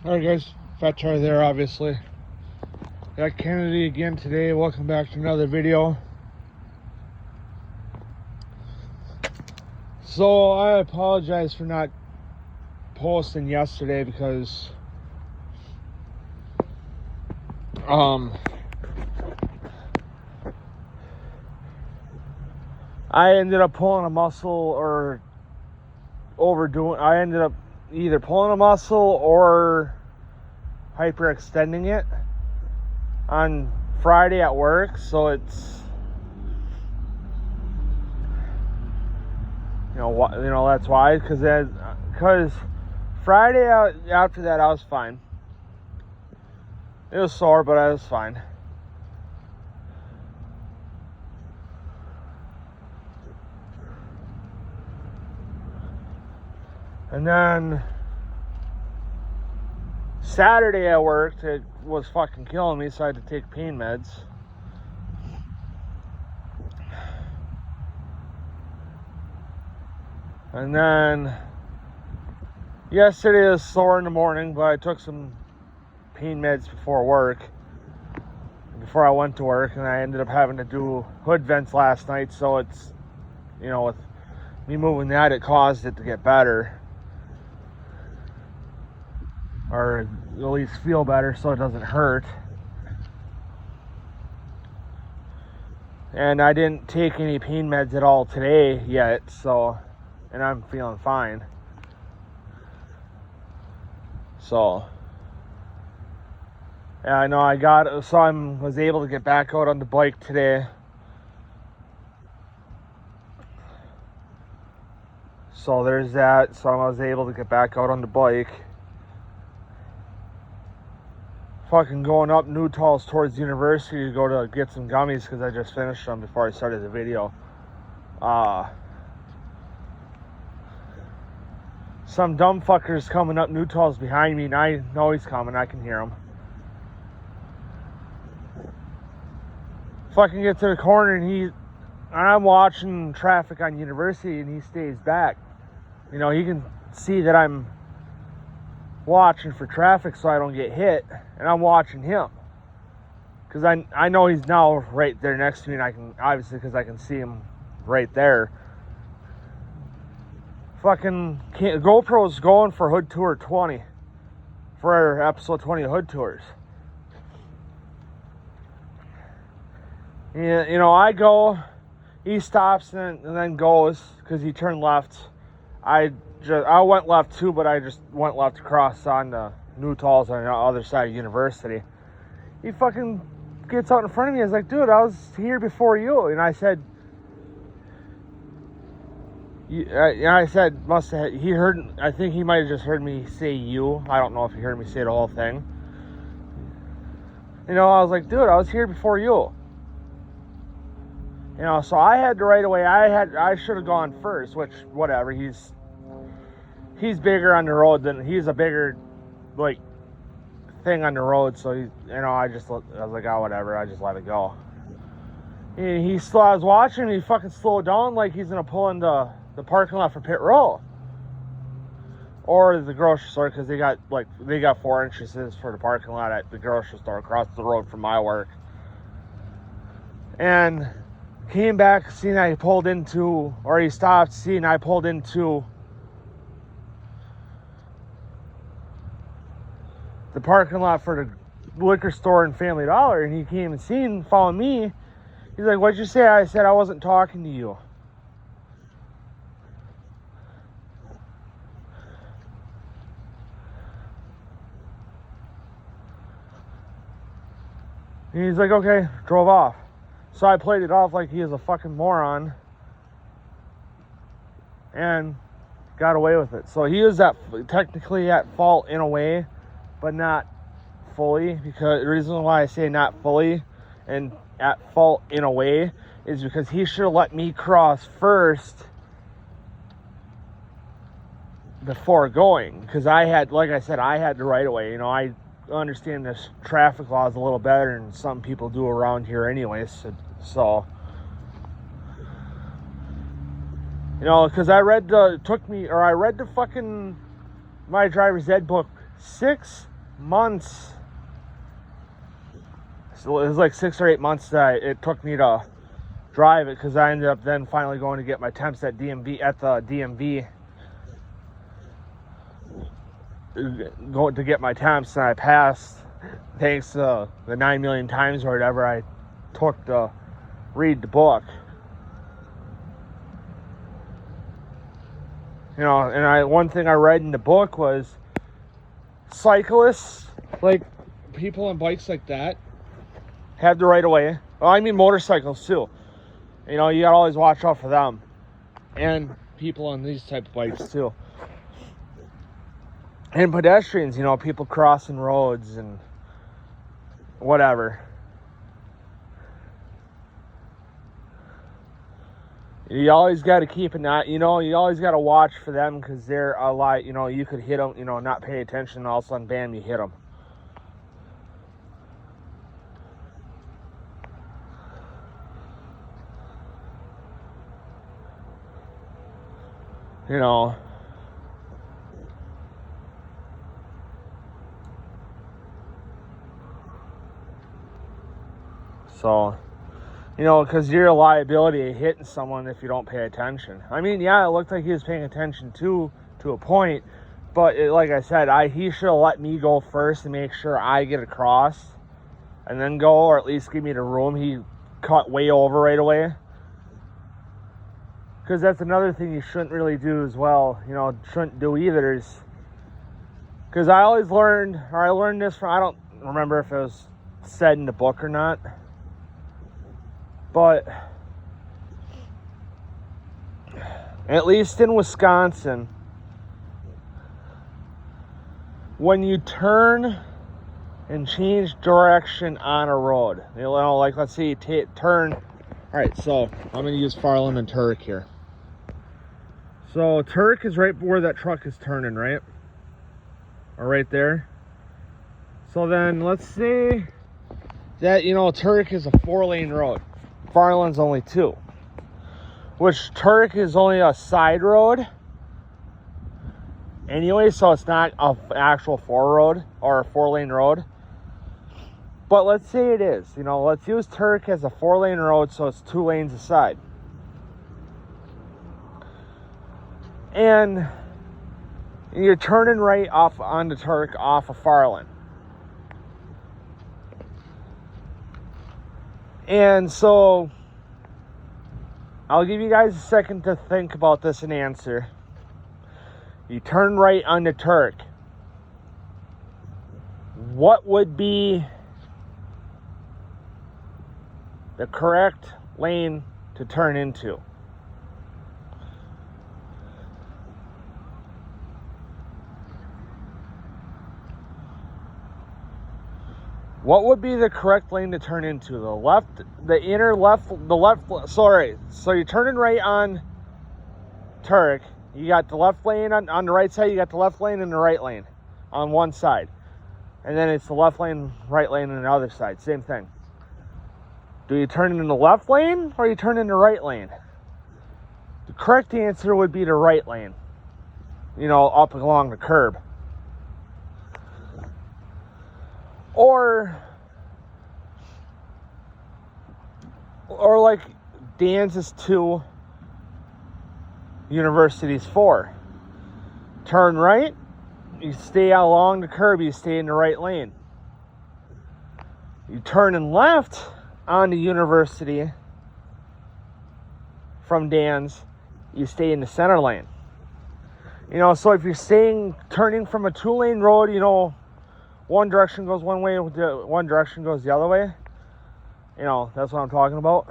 Alright guys, Fat Charlie there obviously. Got Kennedy again today. Welcome back to another video. So I apologize for not posting yesterday because I ended up pulling a muscle or I ended up either pulling a muscle or hyperextending it on Friday at work, so it's that's why, because Friday after that I was fine. It was sore, but I was fine. And then Saturday I worked, it was fucking killing me, so I had to take pain meds. And then yesterday was sore in the morning, but I took some pain meds before I went to work, and I ended up having to do hood vents last night, so it's, with me moving that, it caused it to get better. Or at least feel better so it doesn't hurt. And I didn't take any pain meds at all today yet, and I'm feeling fine. So, yeah, I know I was able to get back out on the bike today. So there's that, so I was able to get back out on the bike. Fucking going up Newtalls towards the university to go to get some gummies because I just finished them before I started the video. Some dumb fucker's coming up Newtalls behind me, and I know he's coming. I can hear him. Fucking get to the corner, and I'm watching traffic on University, and he stays back. He can see that I'm watching for traffic so I don't get hit, and I'm watching him because I know he's now right there next to me, and I can, obviously, because I can see him right there. Fucking GoPro's going for Hood Tour 20 for episode 20 of Hood Tours. Yeah, I go, he stops and then goes because he turned left. I went left too, but I just went left across on the Newtalls on the other side of University. He fucking gets out in front of me. I was like, dude, I was here before you. And I said, he heard, I think he might have just heard me say you. I don't know if he heard me say the whole thing. I was like, dude, I was here before you. So I had the right of way. I should have gone first, which, whatever, he's bigger on the road he's a bigger, thing on the road, so I was like, oh, whatever, I just let it go. I was watching, he fucking slowed down like he's gonna pull in the parking lot for Pit Row. Or the grocery store, because they got 4 entrances for the parking lot at the grocery store across the road from my work. And came back, seeing I pulled into, or he stopped, seeing I pulled into the parking lot for the liquor store and Family Dollar, and he came and followed me. He's like, what'd you say? I said, I wasn't talking to you. And he's like, okay, drove off. So I played it off like he is a fucking moron and got away with it. So he was technically at fault in a way, but not fully, because the reason why I say not fully and at fault in a way is because he should have let me cross first before going, because I had the right of way. I understand this traffic laws a little better than some people do around here anyways, so because I read the fucking my driver's ed book 6 months. So it was like 6 or 8 months that it took me to drive it, because I ended up then finally going to get my temps at the DMV. Going to get my temps, and I passed thanks to the 9 million times or whatever I took to read the book. You know, and one thing I read in the book was cyclists, like people on bikes like that, have the right of way. Well, I mean motorcycles too. You know, you gotta always watch out for them. And people on these type of bikes too. And pedestrians, you know, people crossing roads and whatever. You always got to keep an eye, you know, you always got to watch for them, because they're a lot, you know, you could hit them, you know, not pay attention, and all of a sudden, bam, you hit them. You know. So, you know, because you're a liability of hitting someone if you don't pay attention. I mean, yeah, it looked like he was paying attention to a point, but like I said, he should have let me go first and make sure I get across and then go, or at least give me the room. He cut way over right away. Because that's another thing you shouldn't really do as well, you know, shouldn't do either, is because I learned this from, I don't remember if it was said in the book or not, but at least in Wisconsin, when you turn and change direction on a road, you know, like let's say you turn, all right, so I'm going to use Farland and Turk here. So Turk is right where that truck is turning, right? Or right there. So then let's say that, you know, Turk is a 4-lane road. Farland's only 2. Which Turk is only a side road anyway, so it's not an actual 4-lane road. But let's say it is. You know, let's use Turk as a 4-lane road, so it's 2 lanes aside. And you're turning right off onto Turk off of Farland. And so I'll give you guys a second to think about this and answer. You turn right onto Turk. What would be the correct lane to turn into? What would be the correct lane to turn into? The left, the inner left, the left, sorry. So you're turning right on Turk. You got the left lane on the right side, you got the left lane and the right lane on one side. And then it's the left lane, right lane on the other side. Same thing. Do you turn in the left lane or you turn in the right lane? The correct answer would be the right lane. You know, up along the curb. Or like Dan's is 2, University's 4. Turn right, you stay along the curb, you stay in the right lane. You turn in left onto University from Dan's, you stay in the center lane. You know, so if you're turning from a 2-lane road, you know, one direction goes one way, one direction goes the other way. You know, that's what I'm talking about.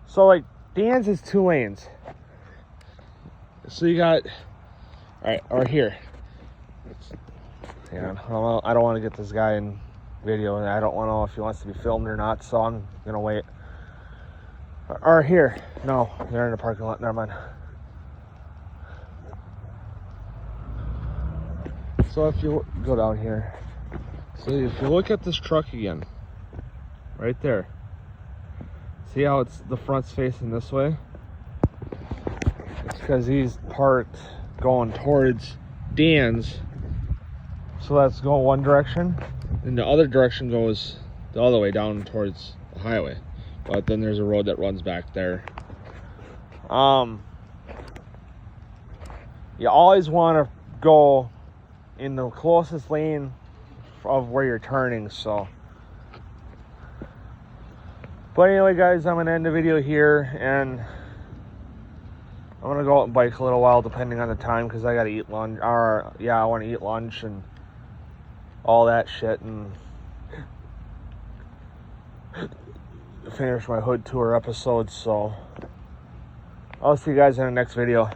So, like, Dan's is 2 lanes. So you got, all right, or here. Yeah, I don't want to get this guy in video, and I don't want to know if he wants to be filmed or not, so I'm going to wait. Or here. No, they're in the parking lot. Never mind. So if you go down here, so if you look at this truck again, right there, see how the front's facing this way? It's because he's parked going towards Dan's. So so that's going one direction, and the other direction goes the other way down towards the highway. But then there's a road that runs back there. You always want to go in the closest lane of where you're turning, so. But anyway, guys, I'm going to end the video here, and I'm going to go out and bike a little while depending on the time, because I got to eat lunch, or yeah, I want to eat lunch and all that shit, and finish my hood tour episode. So I'll see you guys in the next video.